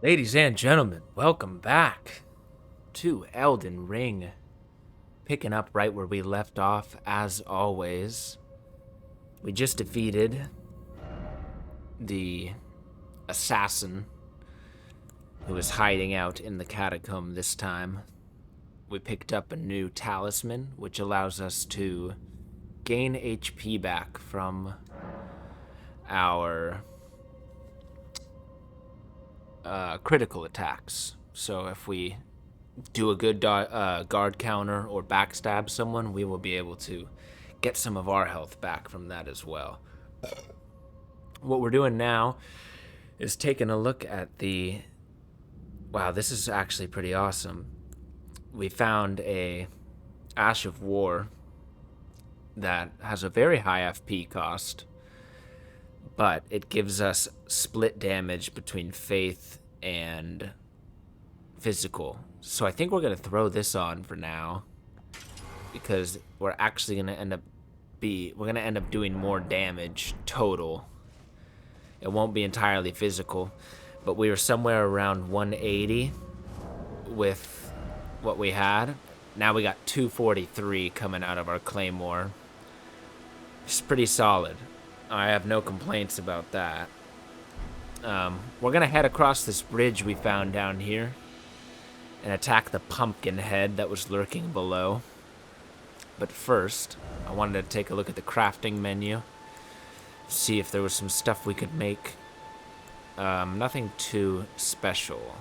Ladies and gentlemen, welcome back to Elden Ring. Picking up right where we left off, as always. We just defeated the assassin who was hiding out in the catacomb this time. We picked up a new talisman, which allows us to gain HP back from our critical attacks. So if we do a good guard counter or backstab someone, we will be able to get some of our health back from that as well. What we're doing now is taking a look at the... Wow, this is actually pretty awesome. We found a Ash of War that has a very high FP cost, but it gives us split damage between faith and physical. So I think we're going to throw this on for now, because we're actually going to end up doing more damage total. It won't be entirely physical, but we were somewhere around 180 with what we had. Now we got 243 coming out of our claymore. It's pretty solid. I have no complaints about that. We're going to head across this bridge we found down here and attack the pumpkin head that was lurking below. But first, I wanted to take a look at the crafting menu, see if there was some stuff we could make. Nothing too special.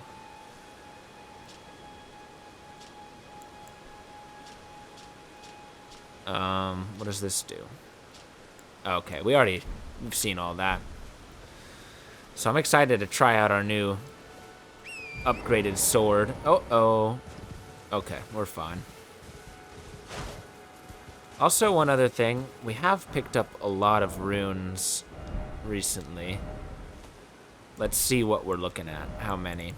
What does this do? Okay, we've seen all that. So I'm excited to try out our new upgraded sword. Oh. Okay, we're fine. Also, one other thing, we have picked up a lot of runes recently. Let's see what we're looking at. How many?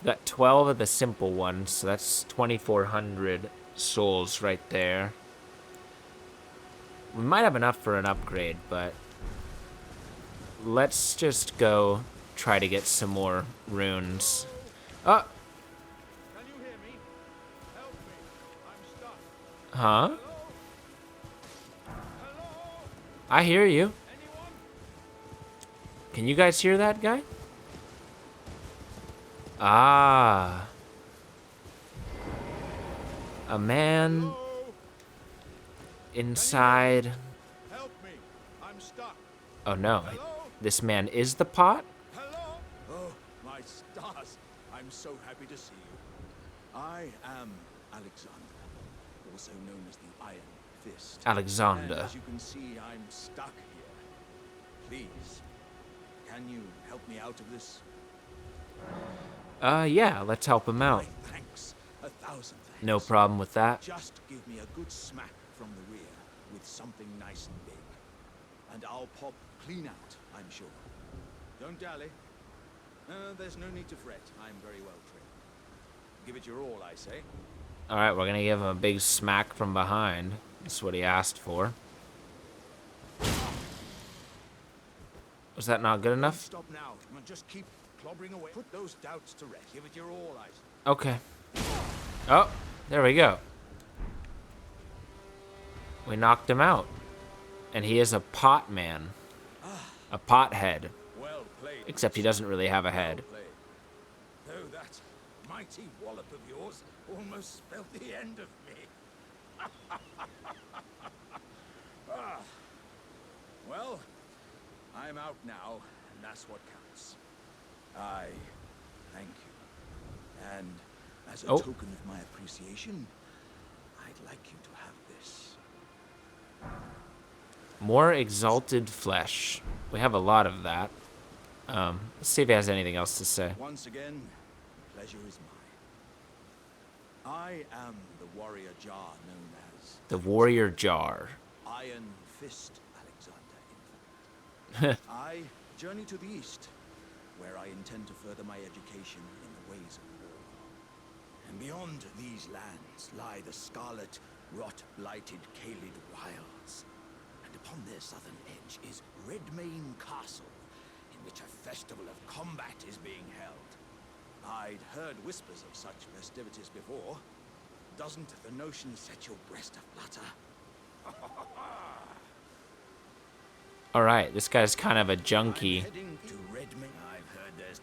We've got 12 of the simple ones, so that's 2,400 souls right there. We might have enough for an upgrade, but let's just go try to get some more runes. Oh! Can you hear me? Help me. I'm stuck. Huh? Hello? I hear you. Anyone? Can you guys hear that guy? Ah. A man Hello? inside... Help me. I'm stuck. Oh no, Hello? this man is the pot? Hello? Oh, my stars. I'm so happy to see you. I am Alexander, also known as the Iron Fist. And Alexander. as you can see, I'm stuck here. Please, can you help me out of this? Yeah, let's help him out. My thanks. 1,000 thanks. No problem with that. Just give me a good smack from the rear with something nice and big. And I'll pop clean out, I'm sure. Don't dally. There's no need to fret. I'm very well trained. Give it your all, I say. Alright, we're gonna give him a big smack from behind. That's what he asked for. Was that not good enough? Stop now. Just keep clobbering away. Put those doubts to rest. Give it your all, I say. Okay. Oh, there we go. We knocked him out. And he is a pot man. A pothead. Well played. Except he doesn't really have a head. Well played. Though that mighty wallop of yours almost spelled the end of me. Ah. Well, I'm out now, and that's what counts. I thank you. And as a token of my appreciation, I'd like you to have this. More exalted flesh. We have a lot of that. Let's see if he has anything else to say. Once again, the pleasure is mine. I am the warrior jar known as... The warrior jar. Iron Fist Alexander, in fact. I journey to the east, where I intend to further my education in the ways of war. And beyond these lands lie the scarlet, rot-blighted Caelid wilds. And upon their southern edge is Redmane Castle, in which a festival of combat is being held. I'd heard whispers of such festivities before. Doesn't the notion set your breast aflutter? Alright, this guy's kind of a junkie. Heading to Redmond. I've heard there's...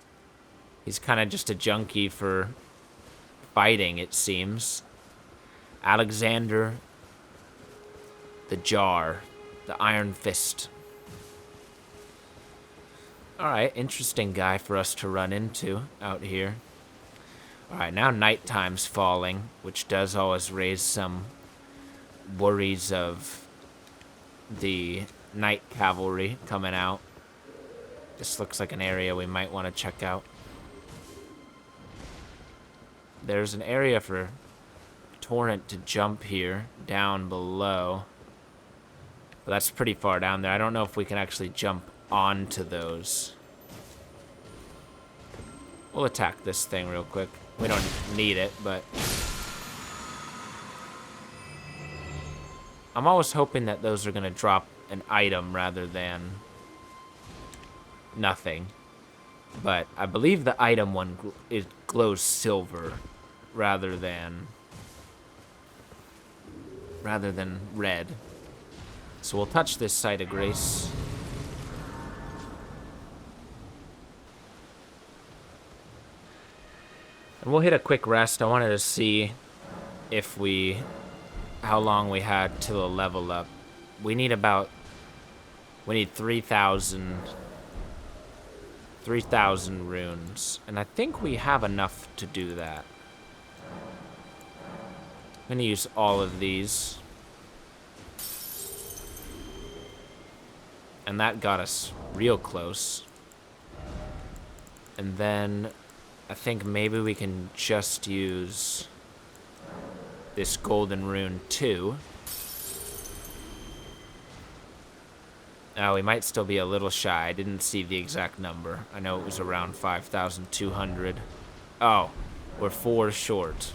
He's kind of just a junkie for fighting, it seems. Alexander the Jar, the Iron Fist. Alright, interesting guy for us to run into out here. Alright, now nighttime's falling, which does always raise some worries of the night cavalry coming out. This looks like an area we might want to check out. There's an area for Torrent to jump here, down below. But that's pretty far down there. I don't know if we can actually jump onto those. We'll attack this thing real quick. We don't need it, but... I'm always hoping that those are going to drop an item rather than nothing. But I believe the item one it glows silver rather than red. So we'll touch this site of grace. And we'll hit a quick rest. I wanted to see if how long we had till a level up. We need 3,000 runes. And I think we have enough to do that. I'm gonna use all of these. And that got us real close. And then I think maybe we can just use this golden rune too. Now we might still be a little shy. I didn't see the exact number. I know it was around 5,200. Oh, we're 4 short.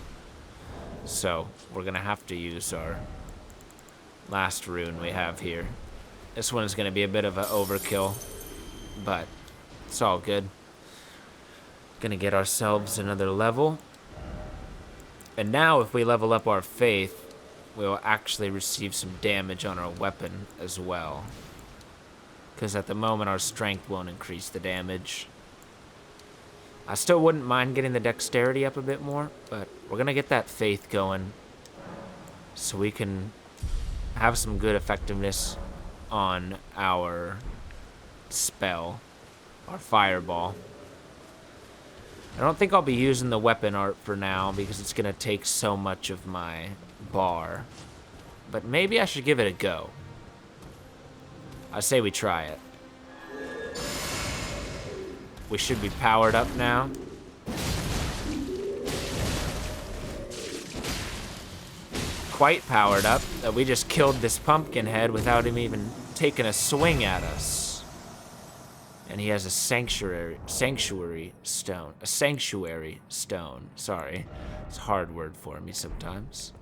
So we're gonna have to use our last rune we have here. This one is gonna be a bit of an overkill, but it's all good. Gonna get ourselves another level. And now if we level up our faith, we'll actually receive some damage on our weapon as well. Because at the moment our strength won't increase the damage. I still wouldn't mind getting the dexterity up a bit more, but we're gonna get that faith going so we can have some good effectiveness on our spell, our fireball. I don't think I'll be using the weapon art for now because it's gonna take so much of my bar. But maybe I should give it a go. I say we try it. We should be powered up now. Quite powered up that we just killed this pumpkin head without him even taking a swing at us. And he has a sanctuary stone. A sanctuary stone. Sorry. It's a hard word for me sometimes.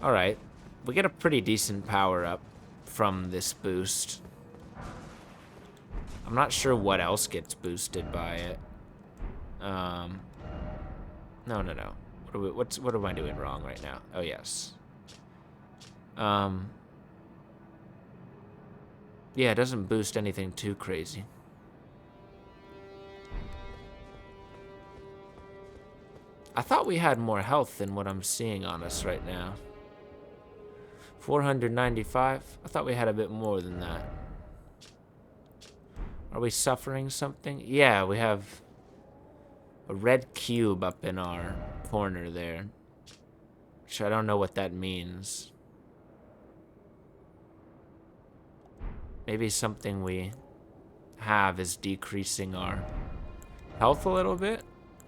Alright. We get a pretty decent power up from this boost. I'm not sure what else gets boosted by it. No. What am I doing wrong right now? Oh, yes. Yeah, it doesn't boost anything too crazy. I thought we had more health than what I'm seeing on us right now. 495? I thought we had a bit more than that. Are we suffering something? Yeah, we have a red cube up in our corner there. Which I don't know what that means. Maybe something we have is decreasing our health a little bit?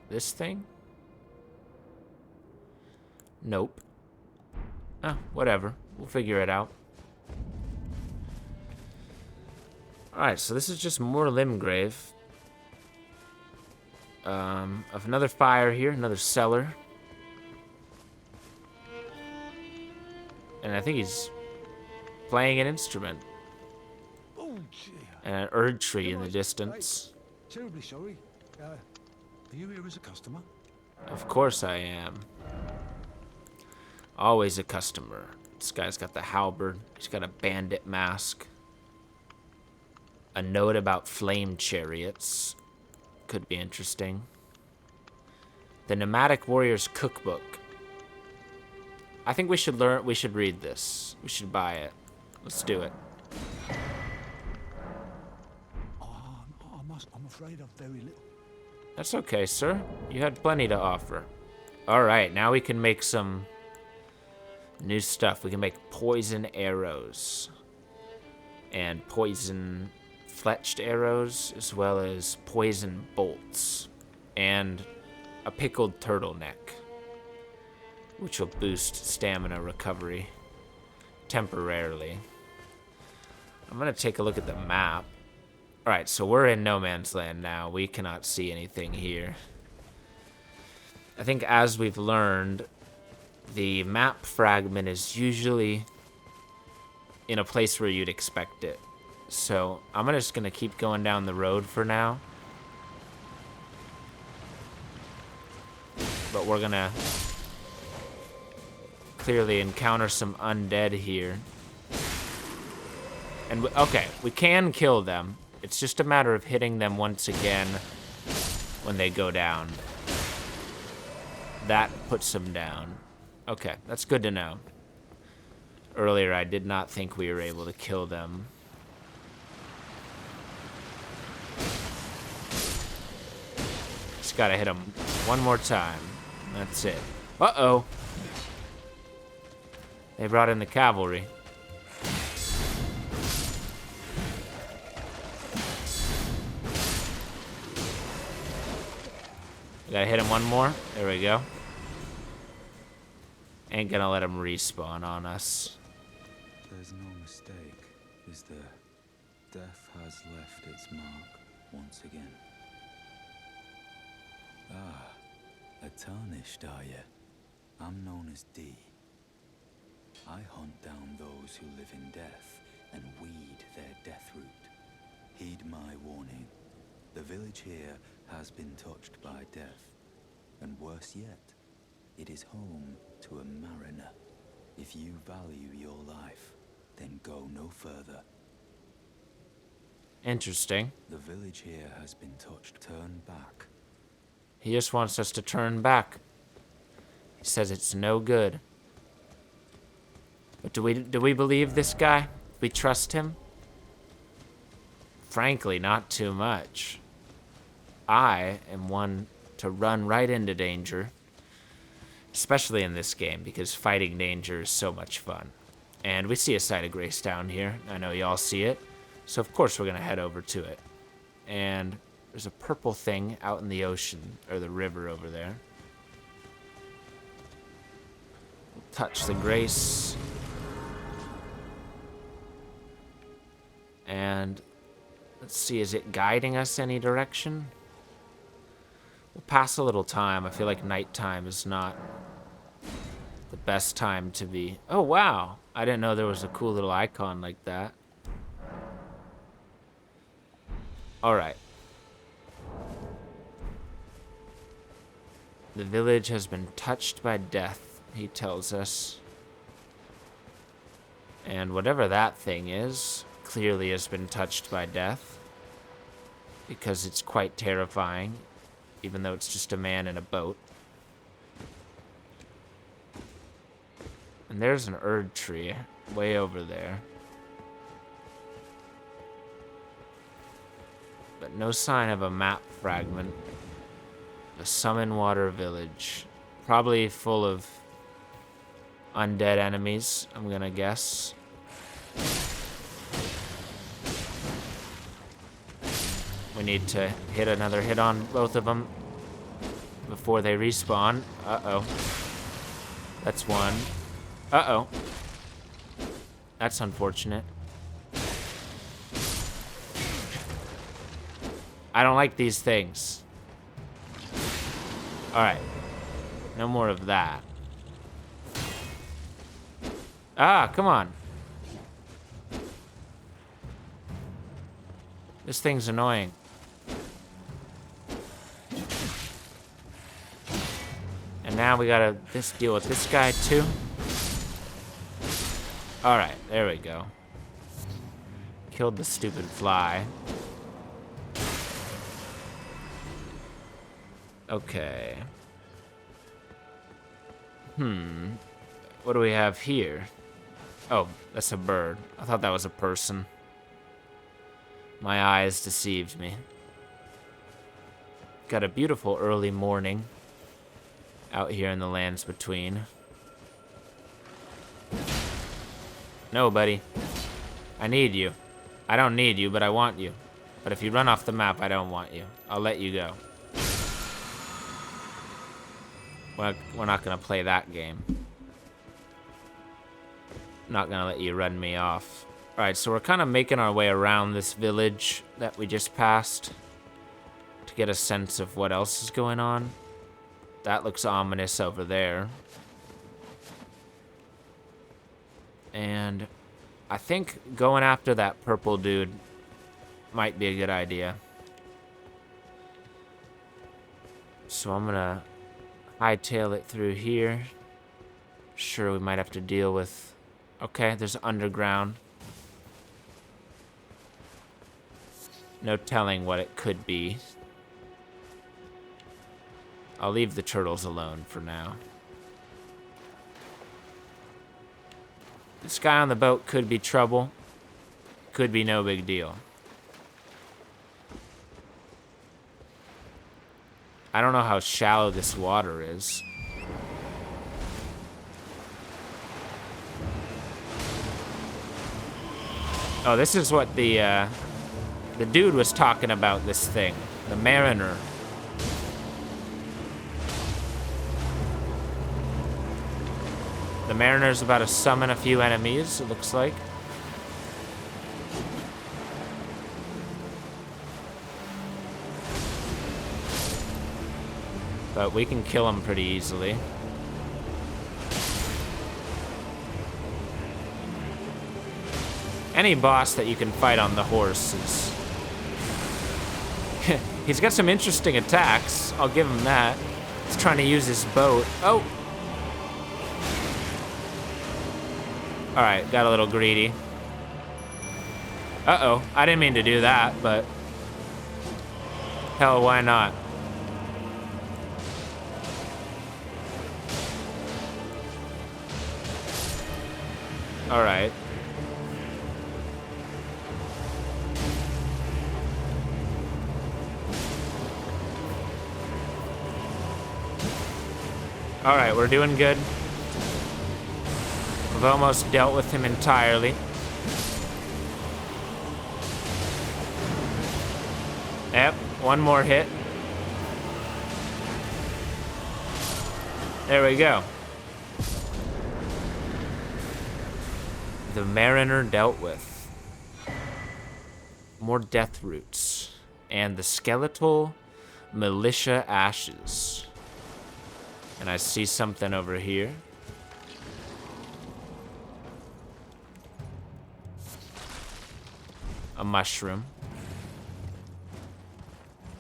This thing? Nope. Ah, whatever. We'll figure it out. Alright, so this is just more Limgrave. Of another fire here, another cellar. And I think he's playing an instrument. And an Erd tree in the distance. Terribly sorry. Are you here as a customer? Of course I am. Always a customer. This guy's got the halberd. He's got a bandit mask. A note about flame chariots. Could be interesting. The Nomadic Warrior's Cookbook. I think we should read this. We should buy it. Let's do it. I'm afraid I've very little. That's okay, sir. You had plenty to offer. All right, now we can make some new stuff. We can make poison arrows and poison fletched arrows, as well as poison bolts and a pickled turtleneck, which will boost stamina recovery temporarily. I'm gonna take a look at the map. All right, so we're in no man's land now. We cannot see anything here. I think as we've learned, the map fragment is usually in a place where you'd expect it. So I'm just gonna keep going down the road for now. But we're gonna clearly encounter some undead here. And okay, we can kill them. It's just a matter of hitting them once again when they go down. That puts them down. Okay, that's good to know. Earlier, I did not think we were able to kill them. Just gotta hit them one more time. That's it. Uh-oh. They brought in the cavalry. We gotta hit him one more. There we go. Ain't gonna let him respawn on us. There's no mistake, is there? Death has left its mark once again. Ah, a tarnished, are you? I'm known as D. I hunt down those who live in death and weed their death root. Heed my warning. The village here has been touched by death. And worse yet, it is home to a mariner. If you value your life, then go no further. Interesting. The village here has been touched. Turn back. He just wants us to turn back. He says it's no good. But do we believe this guy? We trust him? Frankly, not too much. I am one to run right into danger, especially in this game, because fighting danger is so much fun. And we see a site of grace down here. I know y'all see it. So of course we're gonna head over to it. And there's a purple thing out in the ocean, or the river over there. We'll touch the grace. And let's see, is it guiding us any direction? We'll pass a little time. I feel like nighttime is not the best time to be. Oh, wow. I didn't know there was a cool little icon like that. All right. The village has been touched by death, he tells us. And whatever that thing is, clearly has been touched by death, because it's quite terrifying, even though it's just a man in a boat. And there's an Erd tree way over there. But no sign of a map fragment. The Summon Water Village. Probably full of undead enemies, I'm gonna guess. We need to hit another hit on both of them before they respawn. Uh-oh. That's one. Uh-oh. That's unfortunate. I don't like these things. Alright. No more of that. Ah, come on. This thing's annoying. now we gotta deal with this guy too. Alright, there we go. Killed the stupid fly. Okay. What do we have here? Oh, that's a bird. I thought that was a person. My eyes deceived me. Got a beautiful early morning out here in the lands between. No, buddy. I need you. I don't need you, but I want you. But if you run off the map, I don't want you. I'll let you go. We're not gonna play that game. Not gonna let you run me off. Alright, so we're kind of making our way around this village that we just passed to get a sense of what else is going on. That looks ominous over there. And I think going after that purple dude might be a good idea. So I'm gonna hightail it through here. Sure, we might have to deal with... Okay, there's underground. No telling what it could be. I'll leave the turtles alone for now. This guy on the boat could be trouble. Could be no big deal. I don't know how shallow this water is. Oh, this is what the dude was talking about, this thing. The Mariner. The Mariner's about to summon a few enemies, it looks like. But we can kill him pretty easily. Any boss that you can fight on the horse is... He's got some interesting attacks, I'll give him that. He's trying to use his boat. Oh! Alright, got a little greedy. Uh-oh, I didn't mean to do that, but... Hell, why not? Alright. Alright, we're doing good. We've almost dealt with him entirely. Yep, one more hit. There we go. The Mariner dealt with. More death roots. And the skeletal militia ashes. And I see something over here. A mushroom.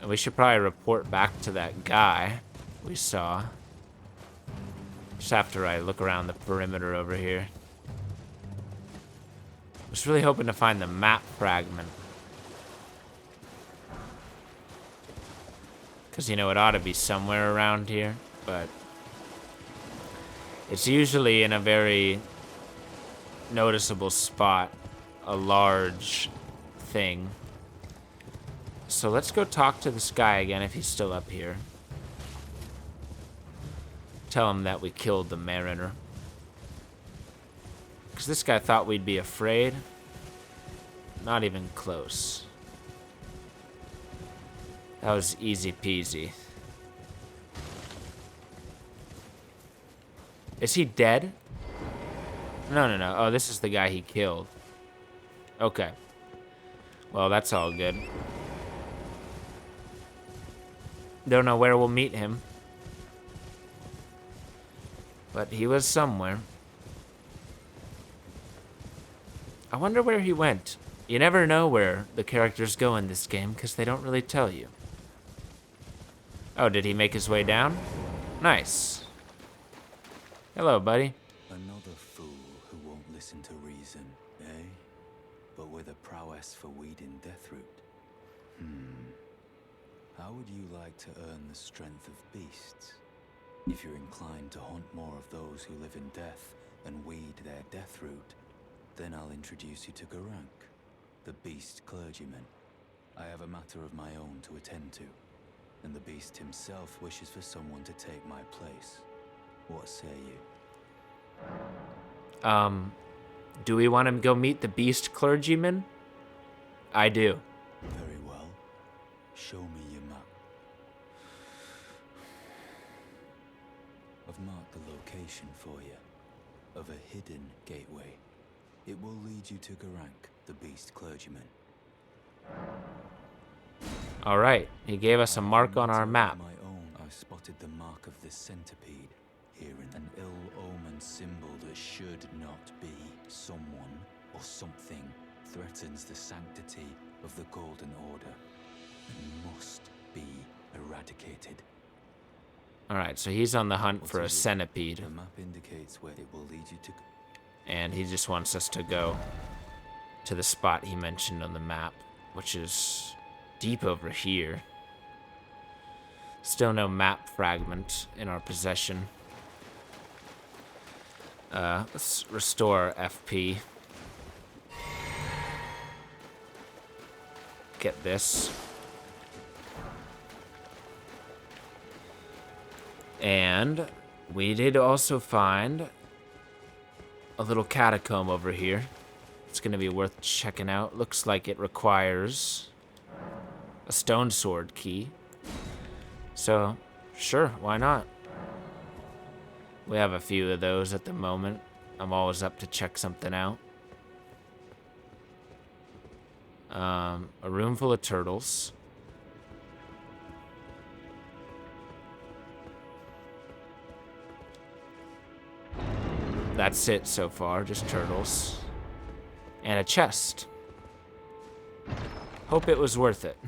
And we should probably report back to that guy we saw. Just after I look around the perimeter over here. I was really hoping to find the map fragment. Because, you know, it ought to be somewhere around here, but... It's usually in a very noticeable spot, a large thing. So let's go talk to this guy again if he's still up here. Tell him that we killed the Mariner. Because this guy thought we'd be afraid. Not even close. That was easy peasy. Is he dead? No. Oh, this is the guy he killed. Okay. Well, that's all good. Don't know where we'll meet him. But he was somewhere. I wonder where he went. You never know where the characters go in this game because they don't really tell you. Oh, did he make his way down? Nice. Hello, buddy. Another fool who won't listen to reason, eh? But with a prowess for weeding Deathroot. How would you like to earn the strength of beasts? If you're inclined to hunt more of those who live in death and weed their Deathroot, then I'll introduce you to Garank, the beast clergyman. I have a matter of my own to attend to, and the beast himself wishes for someone to take my place. What say you? Do we want to go meet the beast clergyman? I do. Very well. Show me your map. I've marked the location for you, of a hidden gateway. It will lead you to Garank, the beast clergyman. All right, he gave us a mark on our map. On my own, I spotted the mark of the centipede. Here in an ill-omened symbol that should not be. Someone or something threatens the sanctity of the Golden Order and must be eradicated. All right, so he's on the hunt for a centipede. The map indicates where it will lead you to. And he just wants us to go to the spot he mentioned on the map, which is deep over here. Still no map fragment in our possession. Let's restore FP. Get this. And we did also find a little catacomb over here. It's gonna be worth checking out. Looks like it requires a stone sword key. So, sure, why not? We have a few of those at the moment. I'm always up to check something out. A room full of turtles. That's it so far, just turtles. And a chest. Hope it was worth it.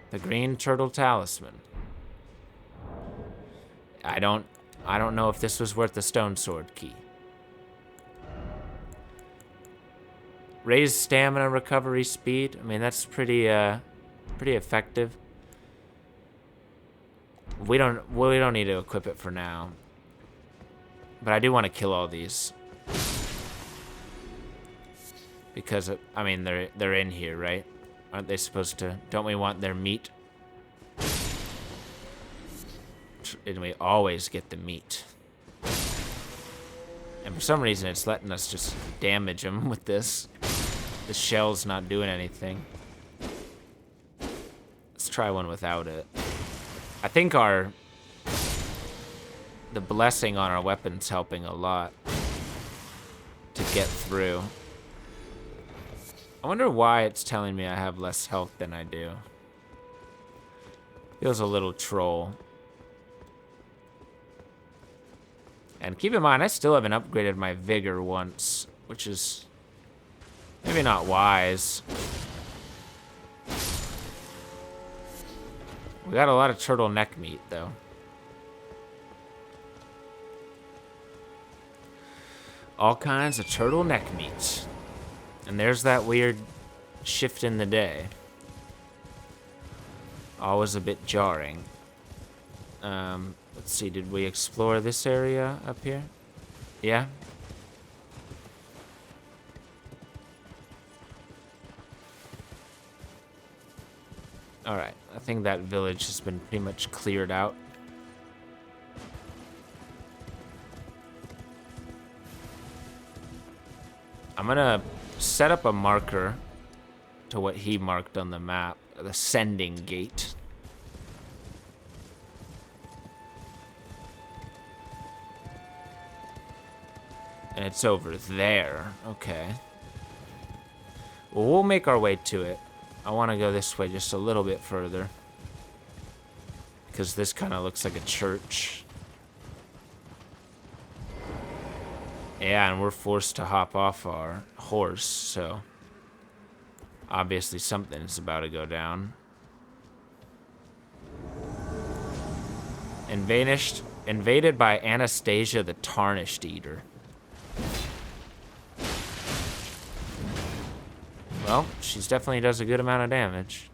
The green turtle talisman. I don't know if this was worth the stone sword key. Raised stamina recovery speed. I mean, that's pretty effective. We don't need to equip it for now. But I do want to kill all these. Because, I mean, they're in here, right? Aren't they supposed to? Don't we want their meat? And we always get the meat. And for some reason, it's letting us just damage them with this. The shell's not doing anything. Let's try one without it. I think the blessing on our weapon's helping a lot to get through. I wonder why it's telling me I have less health than I do. Feels a little troll. And keep in mind, I still haven't upgraded my vigor once, which is maybe not wise. We got a lot of turtleneck meat, though. All kinds of turtleneck meat. And there's that weird shift in the day. Always a bit jarring. Let's see, did we explore this area up here? Yeah? Alright, I think that village has been pretty much cleared out. I'm gonna set up a marker to what he marked on the map, the sending gate. And it's over there. Okay. Well, we'll make our way to it. I want to go this way just a little bit further. Because this kind of looks like a church. Yeah, and we're forced to hop off our horse, so obviously something is about to go down. And vanished. Invaded by Anastasia the Tarnished Eater. Well, she definitely does a good amount of damage.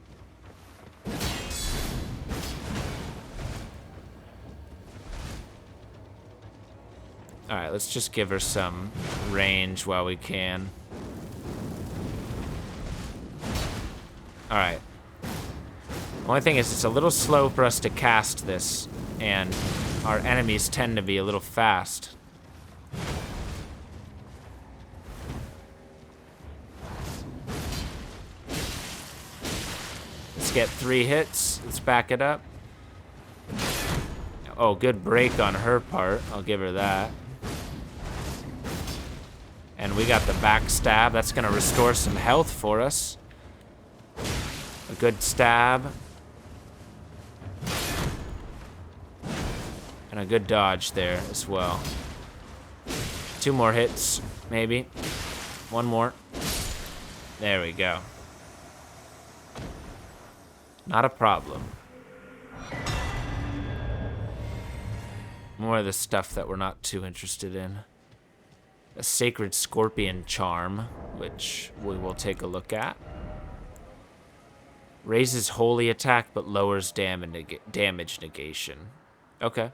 Alright, let's just give her some range while we can. Alright. Only thing is, it's a little slow for us to cast this, and our enemies tend to be a little fast. Let's get 3 hits. Let's back it up. Oh, good break on her part. I'll give her that. And we got the backstab. That's going to restore some health for us. A good stab. And a good dodge there as well. 2 more hits, maybe. 1 more. There we go. Not a problem. More of the stuff that we're not too interested in. A Sacred Scorpion Charm, which we will take a look at. Raises holy attack, but lowers damage negation. Okay.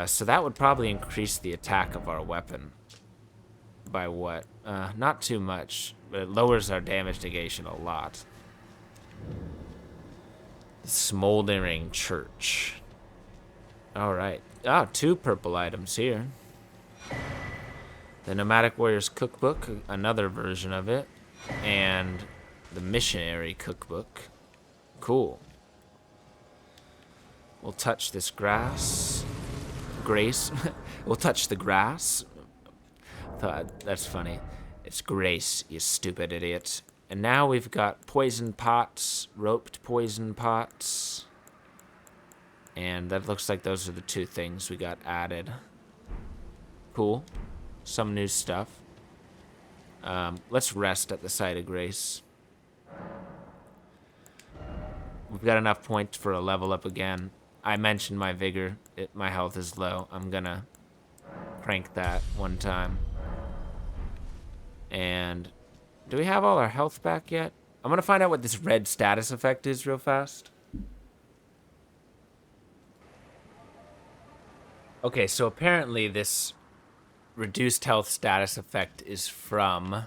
So that would probably increase the attack of our weapon. By what? Not too much, but it lowers our damage negation a lot. Smoldering Church. Alright. Ah, 2 purple items here. The Nomadic Warriors Cookbook, another version of it. And the Missionary Cookbook. Cool. We'll touch this grass. Grace. We'll touch the grass. That's funny. It's Grace, you stupid idiot. And now we've got poison pots, roped poison pots. And that looks like those are the 2 things we got added. Cool. Some new stuff. Let's rest at the site of Grace. We've got enough points for a level up again. I mentioned my vigor. My health is low. I'm gonna crank that 1 time. And do we have all our health back yet? I'm gonna find out what this red status effect is real fast. Okay, so apparently this reduced health status effect is from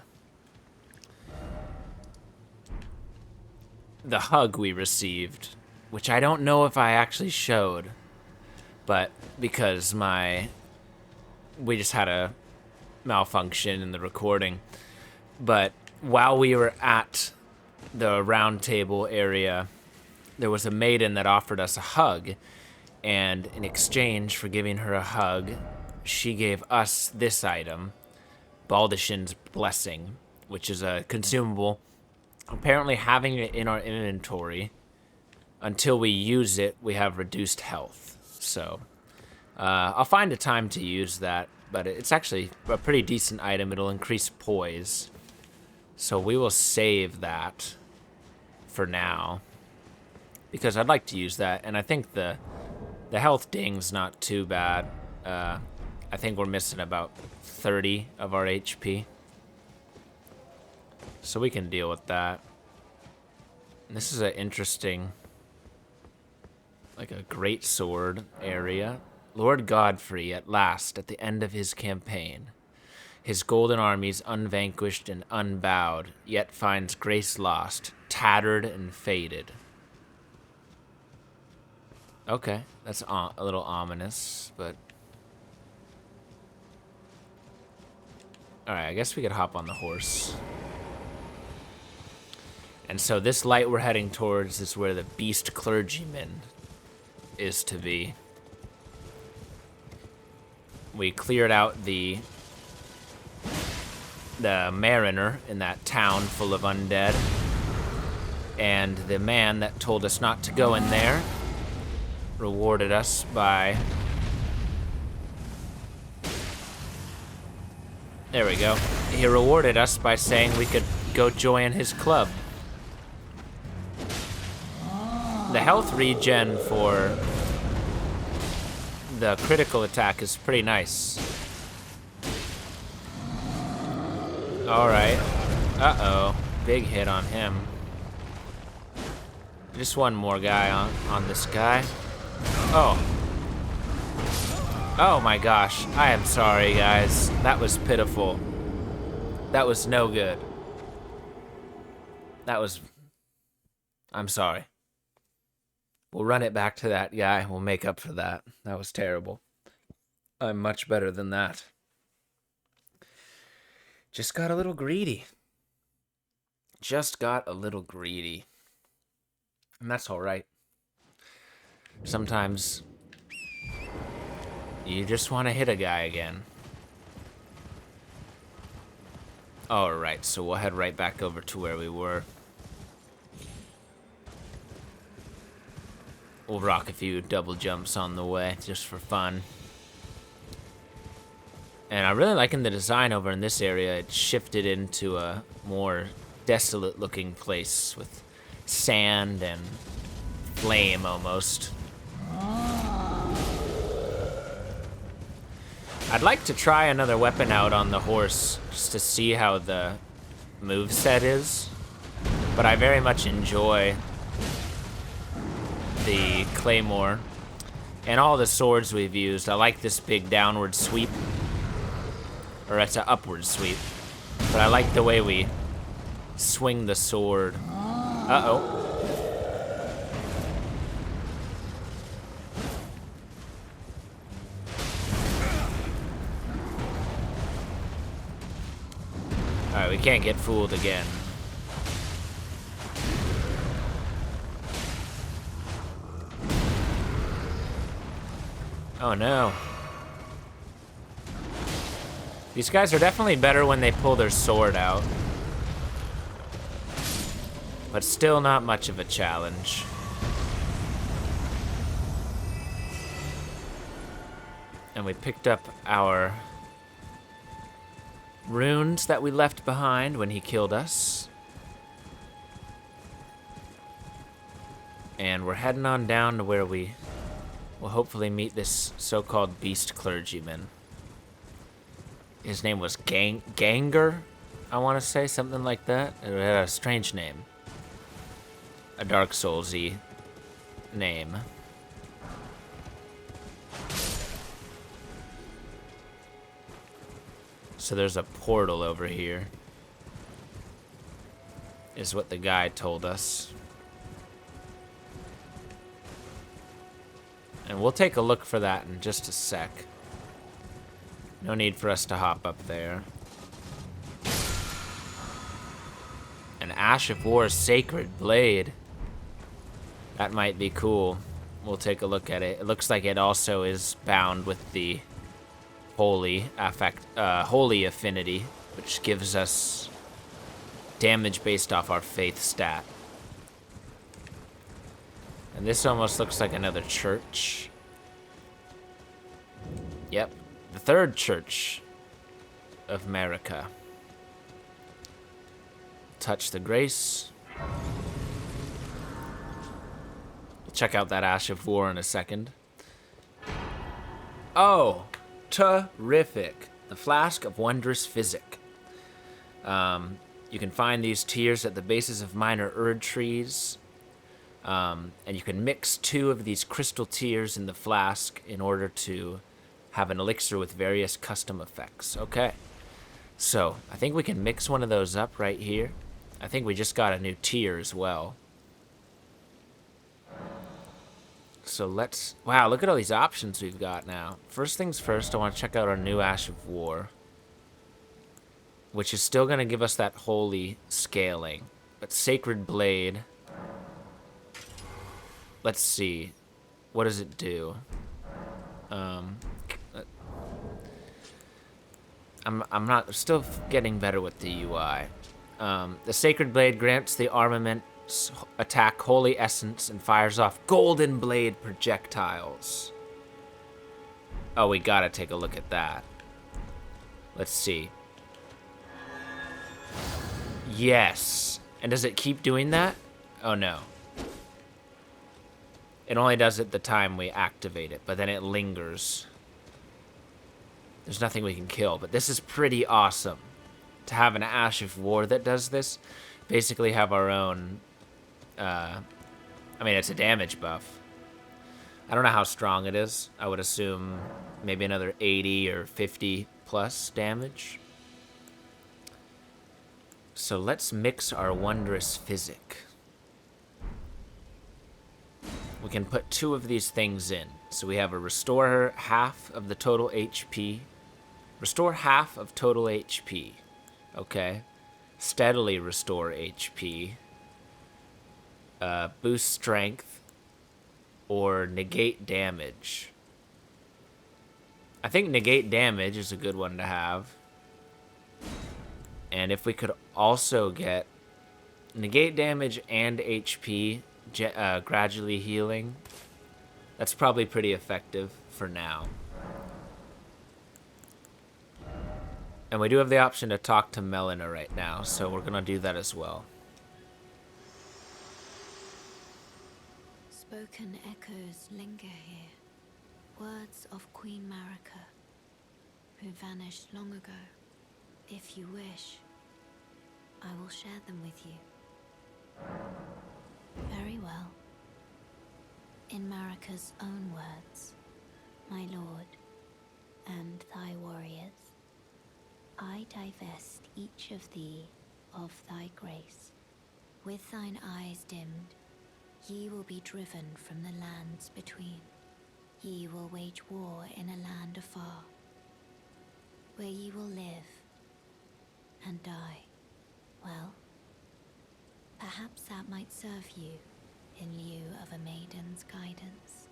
the hug we received, which I don't know if I actually showed, but because we just had a malfunction in the recording. But while we were at the round table area, there was a maiden that offered us a hug, and in exchange for giving her a hug, she gave us this item, Baldashin's Blessing, which is a consumable. Apparently having it in our inventory until we use it, we have reduced health. So I'll find a time to use that, but it's actually a pretty decent item. It'll increase poise. So we will save that for now, because I'd like to use that, and I think the health ding's not too bad. I think we're missing about 30 of our HP. So we can deal with that. And this is an interesting, like a great sword area. Lord Godfrey, at last, at the end of his campaign, his golden armies unvanquished and unbowed, yet finds grace lost, tattered and faded. Okay, that's a little ominous, but... Alright, I guess we could hop on the horse. And so this light we're heading towards is where the Beast Clergyman is to be. We cleared out the mariner in that town full of undead. And the man that told us not to go in there rewarded us by... There we go. He rewarded us by saying we could go join his club. The health regen for the critical attack is pretty nice. All right. Uh-oh. Big hit on him. Just one more guy on this guy. Oh. Oh my gosh. I am sorry, guys. That was pitiful. That was no good. That was... I'm sorry. We'll run it back to that guy. We'll make up for that. That was terrible. I'm much better than that. Just got a little greedy. Just got a little greedy. And that's alright. Sometimes you just want to hit a guy again. Alright, so we'll head right back over to where we were. We'll rock a few double jumps on the way, just for fun. And I'm really liking the design over in this area. It shifted into a more desolate looking place with sand and flame almost. I'd like to try another weapon out on the horse just to see how the moveset is. But I very much enjoy the claymore and all the swords we've used. I like this big downward sweep. Or it's an upward sweep. But I like the way we swing the sword. Uh-oh. Alright, we can't get fooled again. Oh no. These guys are definitely better when they pull their sword out. But still not much of a challenge. And we picked up our runes that we left behind when he killed us. And we're heading on down to where we will hopefully meet this so-called beast clergyman. His name was Ganger, I want to say, something like that. It had a strange name. A Dark Souls-y name. So there's a portal over here, is what the guy told us. And we'll take a look for that in just a sec. No need for us to hop up there. An Ash of War's Sacred Blade. That might be cool. We'll take a look at it. It looks like it also is bound with the holy affinity, which gives us damage based off our faith stat. And this almost looks like another church. Yep, the third church of America. Touch the grace. We'll check out that Ash of War in a second. Oh, terrific. The Flask of Wondrous Physic. You can find these tears at the bases of minor Erd trees. And you can mix 2 of these crystal tears in the flask in order to have an elixir with various custom effects. Okay, so I think we can mix one of those up right here. I think we just got a new tier as well. So let's... Wow, look at all these options we've got now. First things first, I want to check out our new Ash of War, which is still going to give us that holy scaling. But Sacred Blade... Let's see. What does it do? I'm still getting better with the UI. The Sacred Blade grants the armament's attack Holy Essence and fires off Golden Blade projectiles. Oh, we gotta take a look at that. Let's see. Yes. And does it keep doing that? Oh no. It only does it the time we activate it, but then it lingers. There's nothing we can kill, but this is pretty awesome. To have an Ash of War that does this, basically have our own, I mean, it's a damage buff. I don't know how strong it is. I would assume maybe another 80 or 50 plus damage. So let's mix our wondrous physic. We can put 2 of these things in. So we have a restore half of the total HP. Restore half of total HP. Okay. Steadily restore HP. Boost strength. Or negate damage. I think negate damage is a good one to have. And if we could also get negate damage and HP gradually healing, that's probably pretty effective for now. And we do have the option to talk to Melina right now, so we're gonna do that as well. Spoken echoes linger here, words of Queen Marika, who vanished long ago. If you wish, I will share them with you. Very well. In Marika's own words, my lord, and thy warriors, I divest each of thee of thy grace. With thine eyes dimmed, ye will be driven from the lands between. Ye will wage war in a land afar, where ye will live and die. Well, perhaps that might serve you in lieu of a maiden's guidance.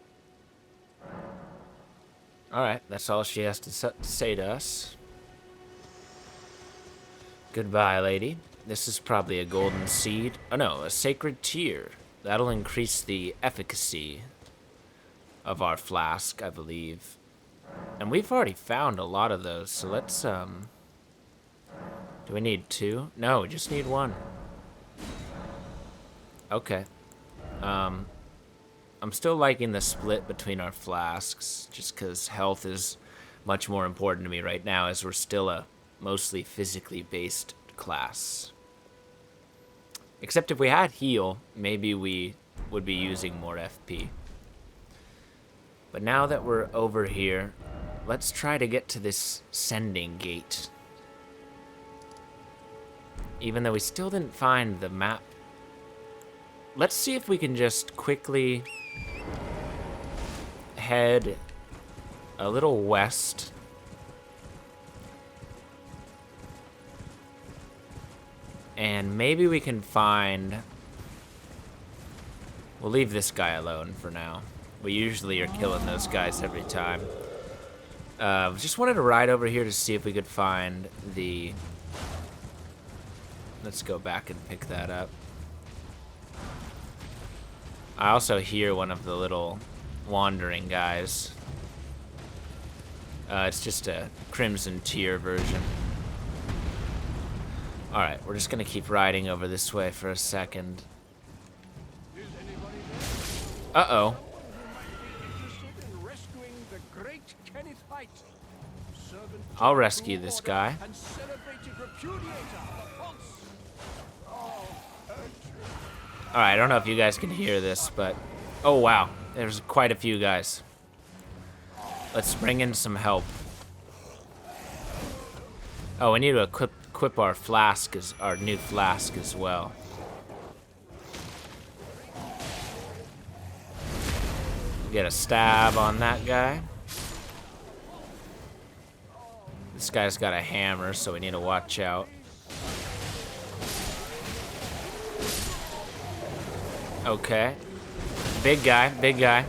Alright, that's all she has to say to us. Goodbye, lady. This is probably a golden seed. Oh no, a sacred tear. That'll increase the efficacy of our flask, I believe. And we've already found a lot of those, so let's, do we need 2? No, we just need 1. Okay. I'm still liking the split between our flasks, just because health is much more important to me right now, as we're still a mostly physically based class. Except if we had heal, maybe we would be using more FP. But now that we're over here, let's try to get to this sending gate. Even though we still didn't find the map. Let's see if we can just quickly head a little west. And maybe we can find... We'll leave this guy alone for now. We usually are killing those guys every time. Just wanted to ride over here to see if we could find the... Let's go back and pick that up. I also hear one of the little wandering guys. It's just a Crimson Tear version. Alright, we're just gonna keep riding over this way for a second. Uh-oh. I'll rescue this guy. Alright, I don't know if you guys can hear this, but... Oh, wow. There's quite a few guys. Let's bring in some help. Oh, we need to equip our flask, our new flask as well. Get a stab on that guy. This guy's got a hammer, so we need to watch out. Okay. Big guy, big guy.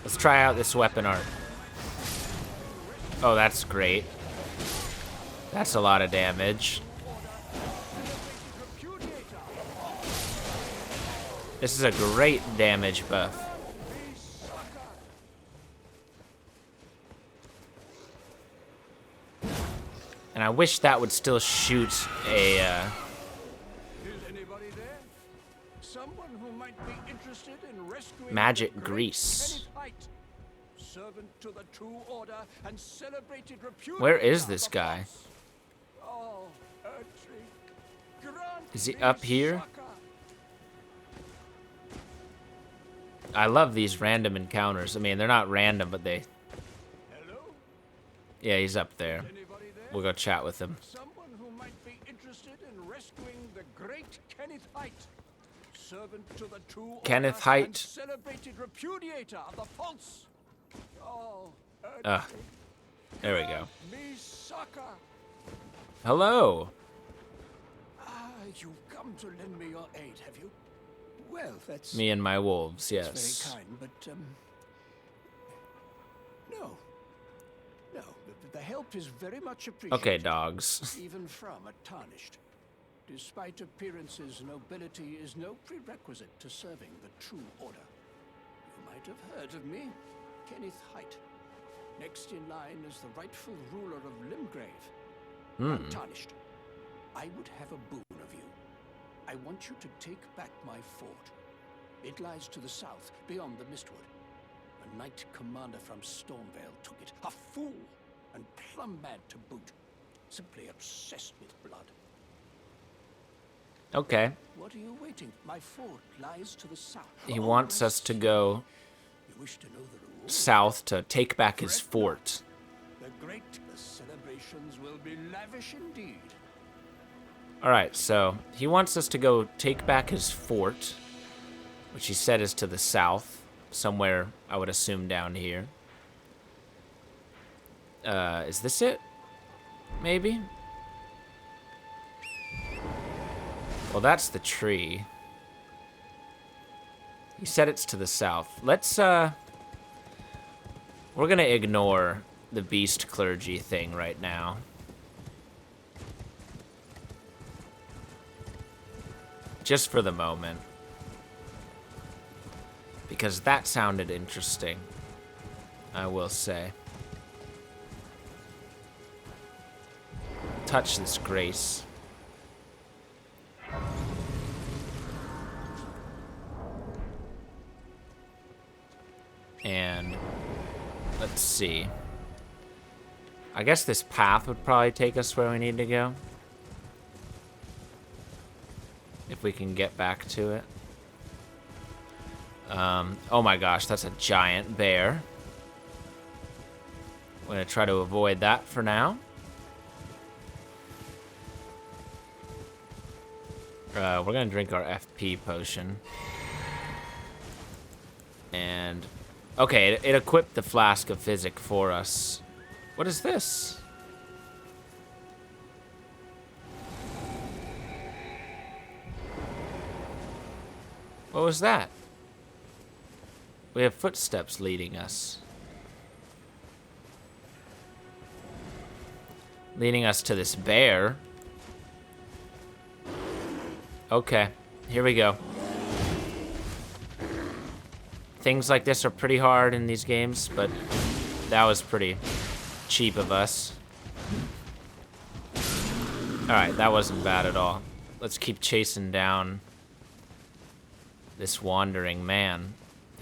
Let's try out this weapon art. Oh, that's great. That's a lot of damage. This is a great damage buff. And I wish that would still shoot a Someone who might be interested in rescuing Magic the great grease. Kenneth Haight, servant to the True Order and celebrated repudiator Where is of this the guy? false. Oh, Erdtrich, grant Is he me up here? succor. I love these random encounters. I mean, they're not random, but they... Hello? Yeah, he's up there. Anybody there? We'll go chat with him. Someone who might be interested in rescuing the great Kenneth Haight, servant to the True Kenneth Order Haight. and celebrated repudiator of the false. Oh, Ah, there we go. grant me succor. Hello. Ah, you've come to lend me your aid, have you? Well, that's Me and my wolves, very yes. kind, but no, the help is very much appreciated. Okay, dogs. Even from a tarnished. Despite appearances, nobility is no prerequisite to serving the True Order. You might have heard of me, Kenneth Haight. Next in line is the rightful ruler of Limgrave. Untarnished. I would have a boon of you. I want you to take back my fort. It lies to the south, beyond the Mistwood. A knight commander from Stormvale took it. A fool, and plumb mad to boot. Simply obsessed with blood. Okay. What are you waiting? My fort lies to the south. He wants us to go You wish to know the rules? south to take back his fort. The celebrations will be lavish indeed. Alright, so he wants us to go take back his fort, which he said is to the south, somewhere, I would assume, down here. Is this it? Maybe? Well, that's the tree. He said it's to the south. Let's, we're gonna ignore the beast clergy thing right now. Just for the moment. Because that sounded interesting, I will say. Touch this grace. And let's see. I guess this path would probably take us where we need to go. If we can get back to it. Oh my gosh, that's a giant bear. I'm gonna try to avoid that for now. We're gonna drink our FP potion. And, okay, it equipped the Flask of Physic for us. What is this? What was that? We have footsteps leading us. Leading us to this bear. Okay, here we go. Things like this are pretty hard in these games, but that was pretty cheap of us. Alright, that wasn't bad at all. Let's keep chasing down this wandering man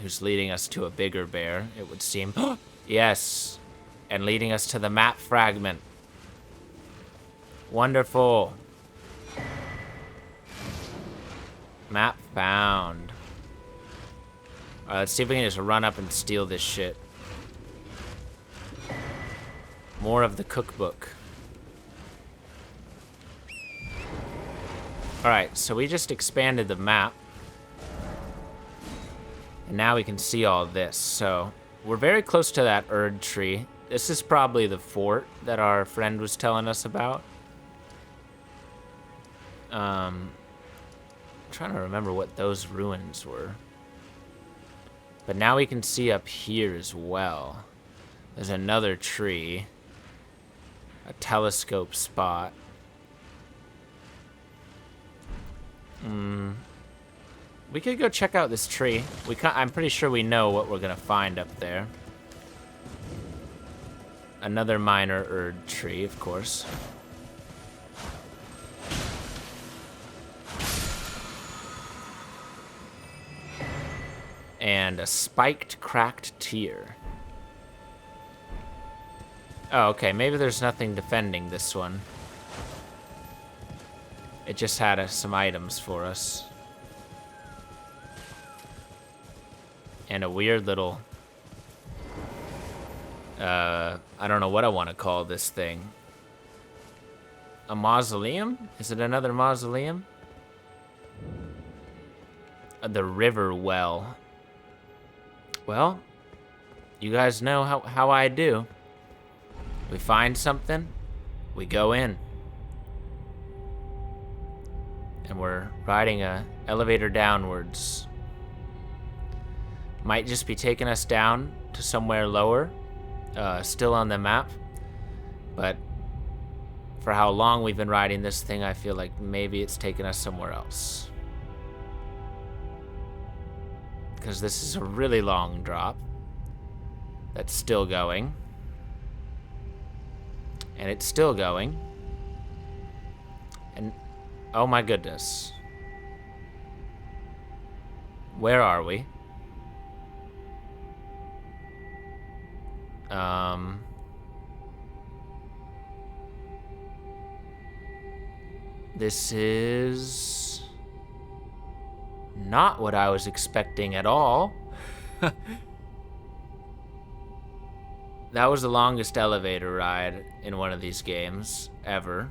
who's leading us to a bigger bear, it would seem. Yes, and leading us to the map fragment. Wonderful. Map found. Alright, let's see if we can just run up and steal this shit. More of the cookbook. Alright, so we just expanded the map. And now we can see all this. So, we're very close to that Erd tree. This is probably the fort that our friend was telling us about. I'm trying to remember what those ruins were. But now we can see up here as well. There's another tree. A telescope spot. We could go check out this tree. I'm pretty sure we know what we're gonna find up there. Another minor Erd tree, of course. And a spiked, cracked tier. Oh, okay. Maybe there's nothing defending this one. It just had some items for us. And a weird little... I don't know what I want to call this thing. A mausoleum? Is it another mausoleum? The river well. Well, you guys know how I do. We find something, we go in. And we're riding a elevator downwards. Might just be taking us down to somewhere lower, still on the map. But for how long we've been riding this thing, I feel like maybe it's taking us somewhere else. Because this is a really long drop that's still going. And it's still going. And oh my goodness. Where are we? This is not what I was expecting at all. That was the longest elevator ride in one of these games ever.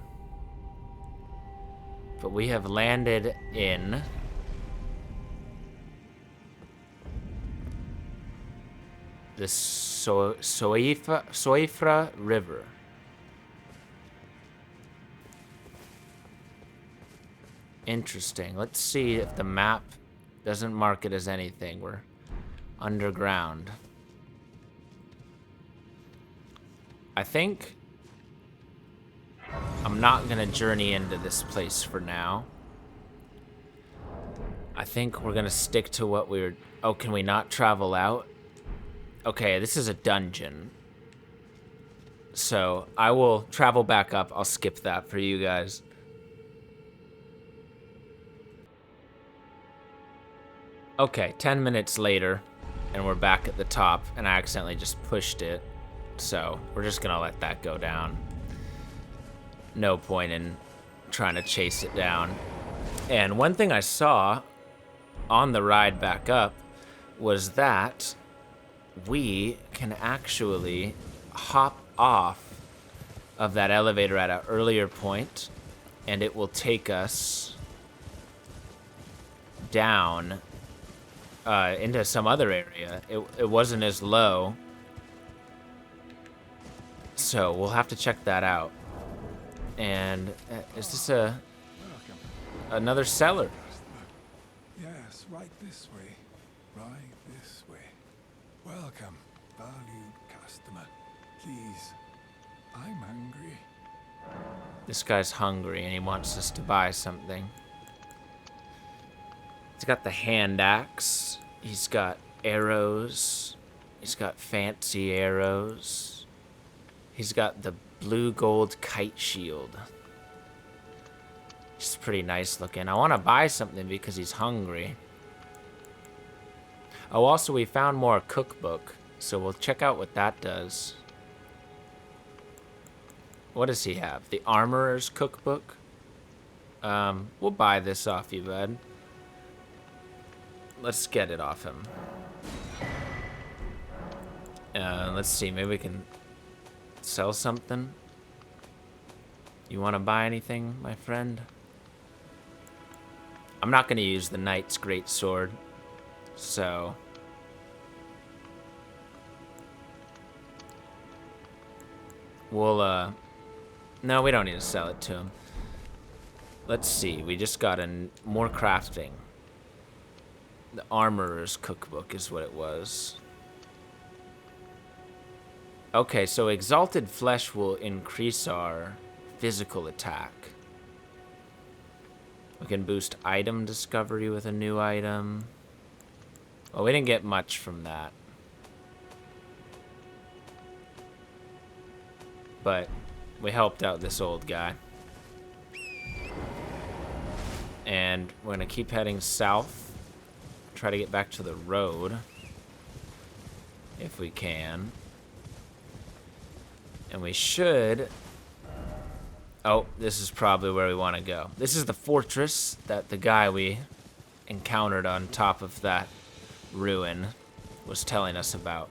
But we have landed in the Soifra River. Interesting. Let's see if the map doesn't mark it as anything. We're underground. I think I'm not gonna journey into this place for now. I think we're gonna stick to what we're... Oh, can we not travel out? Okay, this is a dungeon. So I will travel back up. I'll skip that for you guys. Okay, 10 minutes later, and we're back at the top, and I accidentally just pushed it. So we're just gonna let that go down. No point in trying to chase it down. And one thing I saw on the ride back up was that we can actually hop off of that elevator at an earlier point, and it will take us down into some other area. It wasn't as low, so we'll have to check that out. And is this another cellar? Yes, right this way. Right this way. Welcome, valued customer. Please, I'm hungry. This guy's hungry and he wants us to buy something. He's got the hand axe. He's got arrows. He's got fancy arrows. He's got the blue gold kite shield. It's pretty nice looking. I want to buy something because he's hungry. Oh, also we found more cookbook, so we'll check out what that does. What does he have? The Armorer's Cookbook? We'll buy this off you, bud. Let's get it off him. Let's see, maybe we can sell something. You want to buy anything, my friend? I'm not going to use the Knight's Great Sword, so... We'll, no, we don't need to sell it to him. Let's see, we just got more crafting. The Armorer's Cookbook is what it was. Okay, so Exalted Flesh will increase our physical attack. We can boost item discovery with a new item. Well, we didn't get much from that. But we helped out this old guy. And we're gonna keep heading south. try to get back to the road. If we can. And we should... Oh, this is probably where we want to go. This is the fortress that the guy we encountered on top of that ruin was telling us about.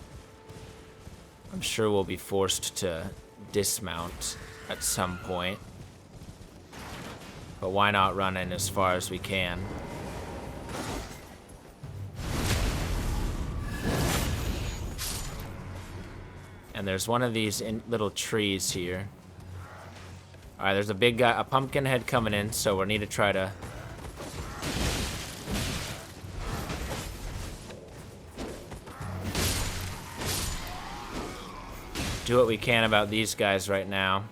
I'm sure we'll be forced to dismount at some point. But why not run in as far as we can? And there's one of these little trees here. Alright, there's a big guy, a pumpkin head coming in, so we need to try to... do what we can about these guys right now.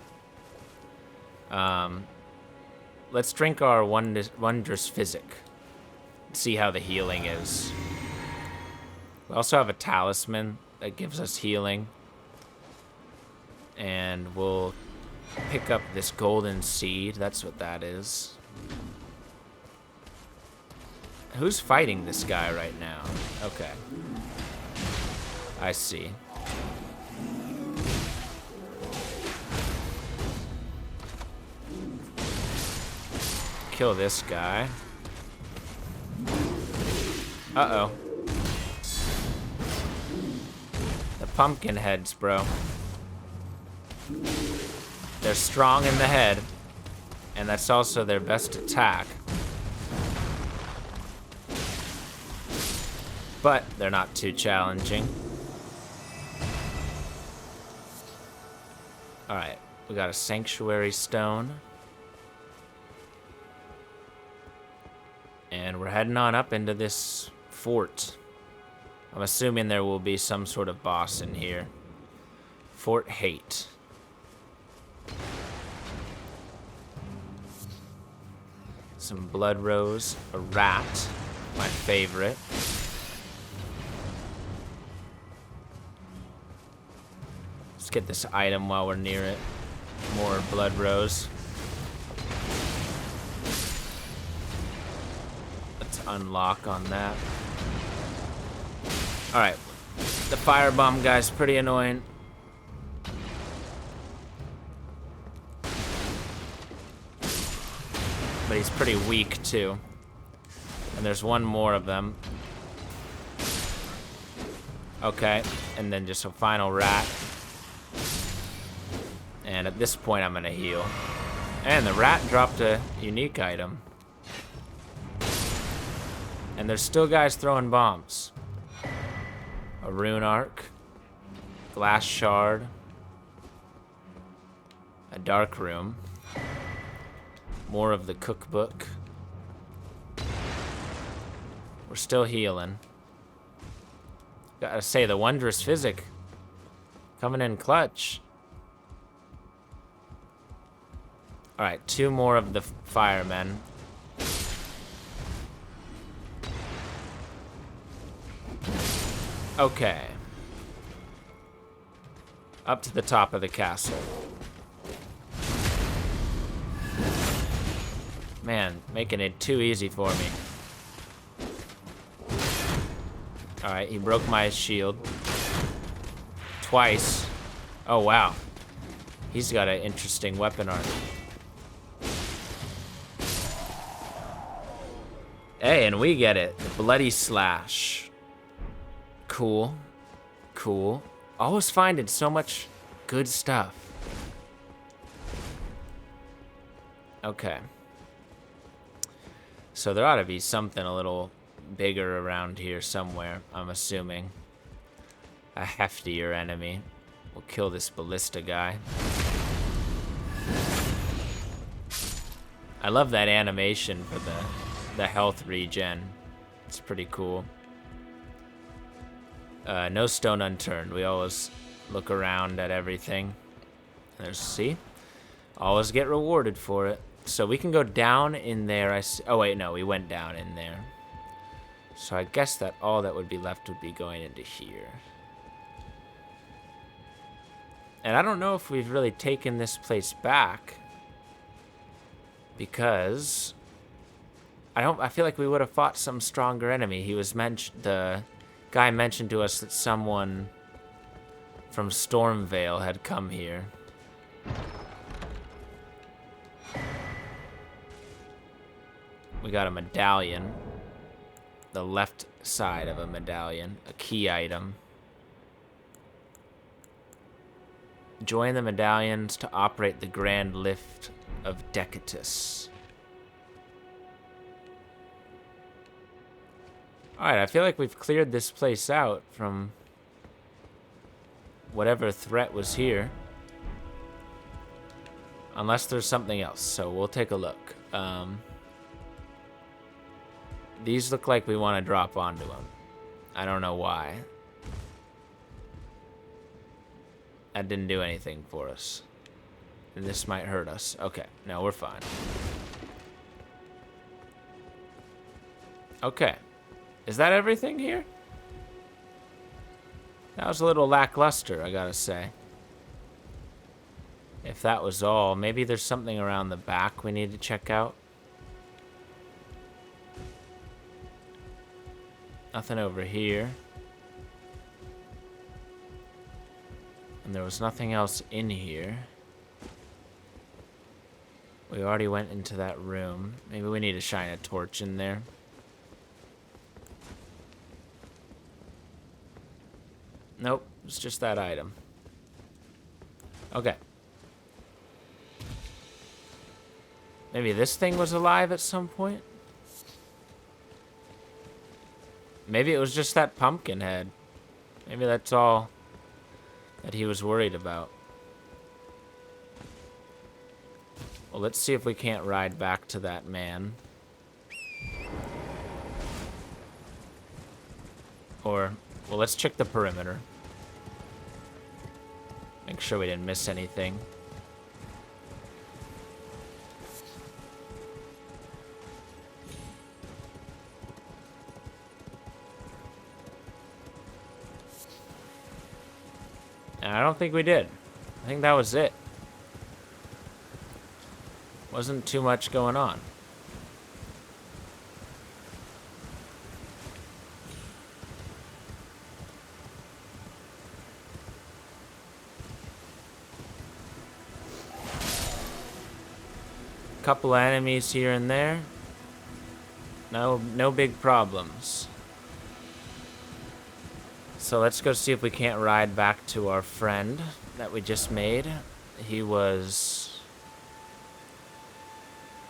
Let's drink our Wondrous Physic. See how the healing is. We also have a talisman that gives us healing. And we'll pick up this golden seed. That's what that is. Who's fighting this guy right now? Okay. I see. Kill this guy. Uh-oh. The pumpkin heads, bro. They're strong in the head, and that's also their best attack. But they're not too challenging. Alright, we got a sanctuary stone. And we're heading on up into this fort. I'm assuming there will be some sort of boss in here. Fort Haight. Some blood rose, a rat, my favorite. Let's get this item while we're near it. More blood rose. Let's unlock on that. Alright. The firebomb guy's pretty annoying. But he's pretty weak, too. And there's one more of them. Okay, and then just a final rat. And at this point, I'm gonna heal. And the rat dropped a unique item. And there's still guys throwing bombs. A rune arc. Glass shard. A dark room. More of the cookbook. We're still healing. Gotta say, the Wondrous Physic coming in clutch. Alright, 2 more of the firemen. Okay. Up to the top of the castle. Man, making it too easy for me. Alright, he broke my shield. Twice. Oh, wow. He's got an interesting weapon art. Hey, and we get it. The Bloody Slash. Cool. Cool. Always finding so much good stuff. Okay. So there ought to be something a little bigger around here somewhere, I'm assuming. A heftier enemy. We'll kill this ballista guy. I love that animation for the health regen. It's pretty cool. No stone unturned. We always look around at everything. There's, see? Always get rewarded for it. So we can go down in there. Oh wait, no, we went down in there. So I guess that all that would be left would be going into here. And I don't know if we've really taken this place back, because I feel like we would have fought some stronger enemy. The guy mentioned to us that someone from Stormvale had come here. We got a medallion. The left side of a medallion. A key item. Join the medallions to operate the Grand Lift of Decatus. Alright, I feel like we've cleared this place out from whatever threat was here. Unless there's something else, so we'll take a look. These look like we want to drop onto them. I don't know why. That didn't do anything for us. And this might hurt us. Okay, no, we're fine. Okay. Is that everything here? That was a little lackluster, I gotta say. If that was all, maybe there's something around the back we need to check out. Nothing over here. And there was nothing else in here. We already went into that room. Maybe we need to shine a torch in there. Nope, it's just that item. Okay. Maybe this thing was alive at some point? Maybe it was just that pumpkin head. Maybe that's all that he was worried about. Well, let's see if we can't ride back to that man. Or, well, let's check the perimeter. Make sure we didn't miss anything. And I don't think we did. I think that was it. Wasn't too much going on. Couple of enemies here and there. No big problems. So let's go see if we can't ride back to our friend that we just made. He was,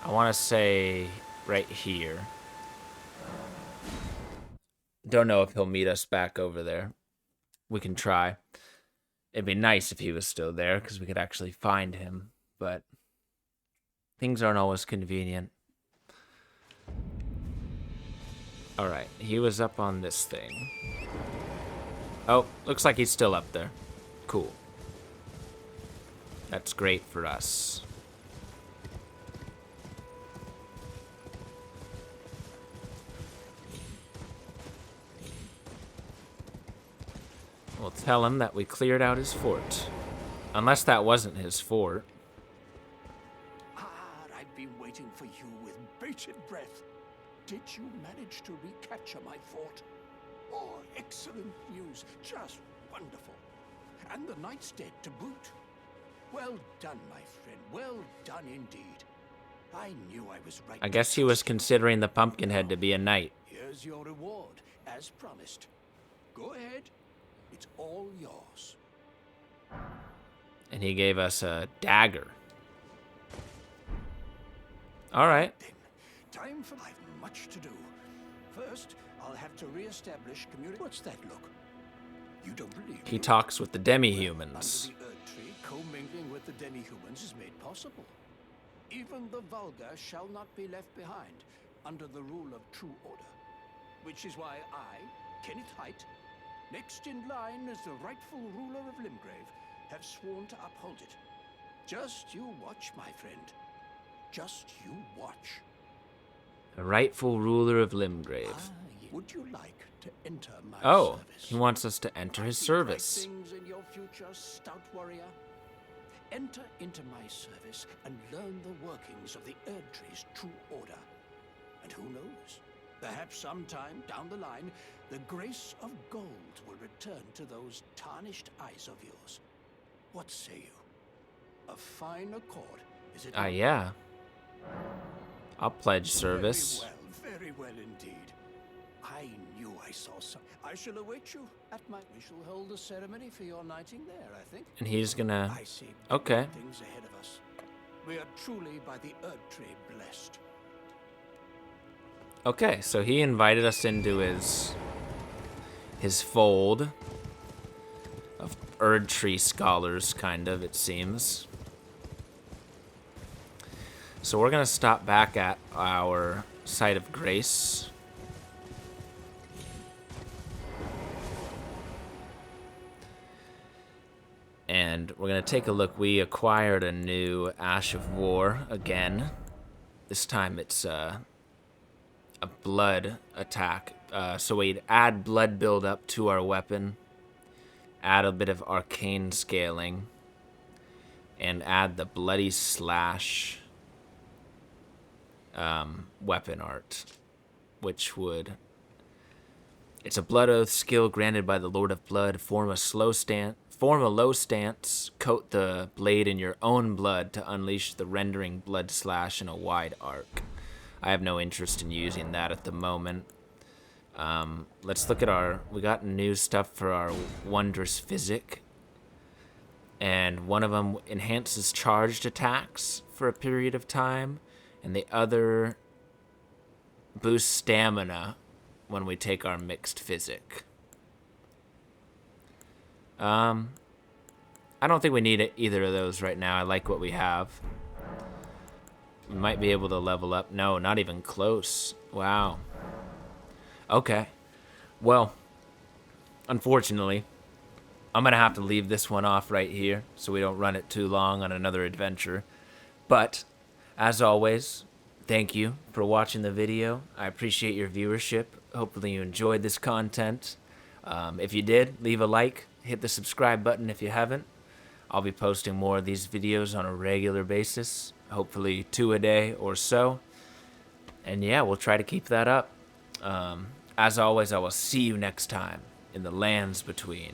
I want to say, right here. Don't know if he'll meet us back over there. We can try. It'd be nice if he was still there, because we could actually find him, but things aren't always convenient. Alright, he was up on this thing. Oh, looks like he's still up there. Cool. That's great for us. We'll tell him that we cleared out his fort. Unless that wasn't his fort. I've been waiting for you with bated breath. Did you manage to recapture my fort? Oh, excellent news. Just wonderful. And the knight's dead to boot. Well done, my friend. Well done indeed. I knew I was right. I guess he was considering the Pumpkinhead to be a knight. Here's your reward, as promised. Go ahead. It's all yours. And he gave us a dagger. Alright. Then, time for I've much to do. First, I'll have to re-establish community. What's that look? You don't believe He me? talks with the demi-humans. Under the Earth Tree, commingling with the demi-humans is made possible. Even the vulgar shall not be left behind under the rule of true order. Which is why I, Kenneth Haight, next in line as the rightful ruler of Limgrave, have sworn to uphold it. Just you watch, my friend. Just you watch. The rightful ruler of Limgrave. Would you like to enter my Oh, service? he wants us to enter his service. Things in your future, stout warrior. Enter into my service and learn the workings of the Erdtree's true order. And who knows? Perhaps sometime down the line, the grace of gold will return to those tarnished eyes of yours. What say you? A fine accord, is it not? Yeah. I'll pledge service. Very well indeed. I knew I saw some. I shall await you at my. We shall hold a ceremony for your knighting there, I think. And he's gonna... I see Okay. things ahead of us. We are truly by the Earth Tree blessed. Okay, so he invited us into his fold of Erd Tree scholars, kind of, it seems. So we're gonna stop back at our site of grace. And we're gonna take a look. We acquired a new Ash of War again. This time it's a blood attack. So we'd add blood buildup to our weapon, add a bit of arcane scaling, and add the bloody slash weapon art, which would... It's a blood oath skill granted by the Lord of Blood. Form a low stance, coat the blade in your own blood to unleash the rendering blood slash in a wide arc. I have no interest in using that at the moment. Let's look at we got new stuff for our Wondrous Physic. And one of them enhances charged attacks for a period of time. And the other boosts stamina when we take our Mixed Physic. I don't think we need either of those right now. I like what we have. We might be able to level up. No, not even close. Wow. Okay. Well, unfortunately, I'm going to have to leave this one off right here so we don't run it too long on another adventure. But, as always, thank you for watching the video. I appreciate your viewership. Hopefully you enjoyed this content. If you did, leave a like. Hit the subscribe button if you haven't. I'll be posting more of these videos on a regular basis. Hopefully 2 a day or so. And yeah, we'll try to keep that up. As always, I will see you next time in the lands between.